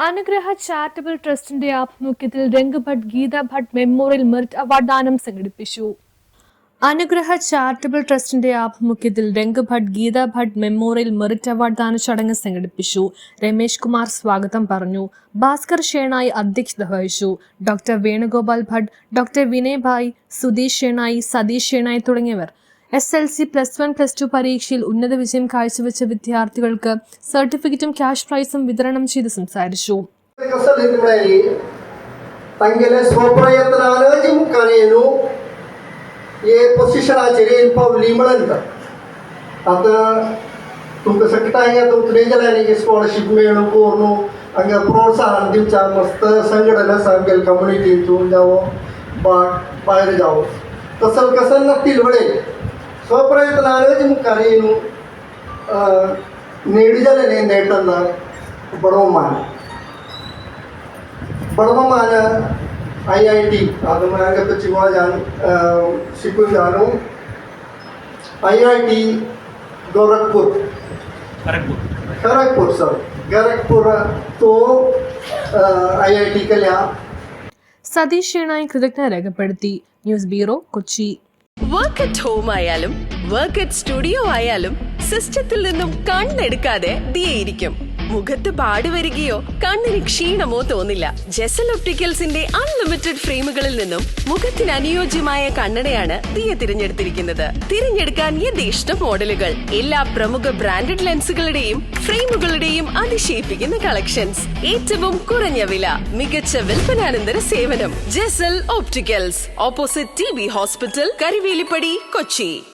അനുഗ്രഹ ചാരിറ്റബിൾ ട്രസ്റ്റിന്റെ ആഭിമുഖ്യത്തിൽ Rang Bhat Geetha Bhat memorial merit award ദാനം സംഘടിപ്പിച്ചു. അനുഗ്രഹ ചാരിറ്റബിൾ ട്രസ്റ്റിന്റെ ആഭിമുഖ്യത്തിൽ Rang Bhat Geetha Bhat memorial merit award ദാന ചടങ്ങ് സംഘടിപ്പിച്ചു. രമേശ് കുമാർ സ്വാഗതം പറഞ്ഞു. ഭാസ്കർ ഷേണായി അധ്യക്ഷത വഹിച്ചു. ഡോക്ടർ വേണുഗോപാൽ ഭട്ട്, ഡോക്ടർ വിനയ് ഭായ്, സുധീഷ് ഷേണായി, സതീഷ് ഷേണായി തുടങ്ങിയവർ SLC +1, +2 പരീക്ഷയിൽ ഉന്നത വിജയം കാഴ്ചവെച്ച വിദ്യാർത്ഥികൾക്ക് സർട്ടിഫിക്കറ്റും ക്യാഷ് പ്രൈസും വിതരണം ചെയ്ത് സംസാരിച്ചു. प्रोत्साहन दिवचा मस्त संघटना सांगेल कम्युनिटी जावो बाहेर जावो तसल कसं नक्की वळे स्वप्रयत्नाने मुखार येऊन नेडिजले नेटंदा बडवमान IIT ಅದು ನನಗೆ ಚಿವಾ ಜಾನು ಶಿಕುನ್ ಜಾನು IIT खरगपुर सर खरगपुर तो IIT कल्या. സതീഷ് ഷേണായി കൃതജ്ഞത രേഖപ്പെടുത്തി. News bureau, Kochi. Work at home ആയാലും വർക്ക് അറ്റ് സ്റ്റുഡിയോ ആയാലും സിസ്റ്റത്തിൽ നിന്നും കണ്ണെടുക്കാതെ ദിയയിരിക്കും. മുഖത്ത് പാടുവരികയോ കണ്ണിന് ക്ഷീണമോ തോന്നില്ല. ജെസൽ ഒപ്റ്റിക്കൽസിന്റെ അൺലിമിറ്റഡ് ഫ്രെയിമുകളിൽ നിന്നും മുഖത്തിന് അനുയോജ്യമായ കണ്ണടയാണ് ദിയ തിരഞ്ഞെടുത്തിരിക്കുന്നത്. തിരഞ്ഞെടുക്കാൻ യഥേഷ്ടം മോഡലുകൾ, എല്ലാ പ്രമുഖ ബ്രാൻഡഡ് ലെൻസുകളുടെയും ഫ്രെയിമുകളുടെയും അതിശയിപ്പിക്കുന്ന കളക്ഷൻസ്, ഏറ്റവും കുറഞ്ഞ വില, മികച്ച വിൽപ്പനാനന്തര സേവനം. Jesal opticals, opposite TB hospital, Karivelippady, Kochi.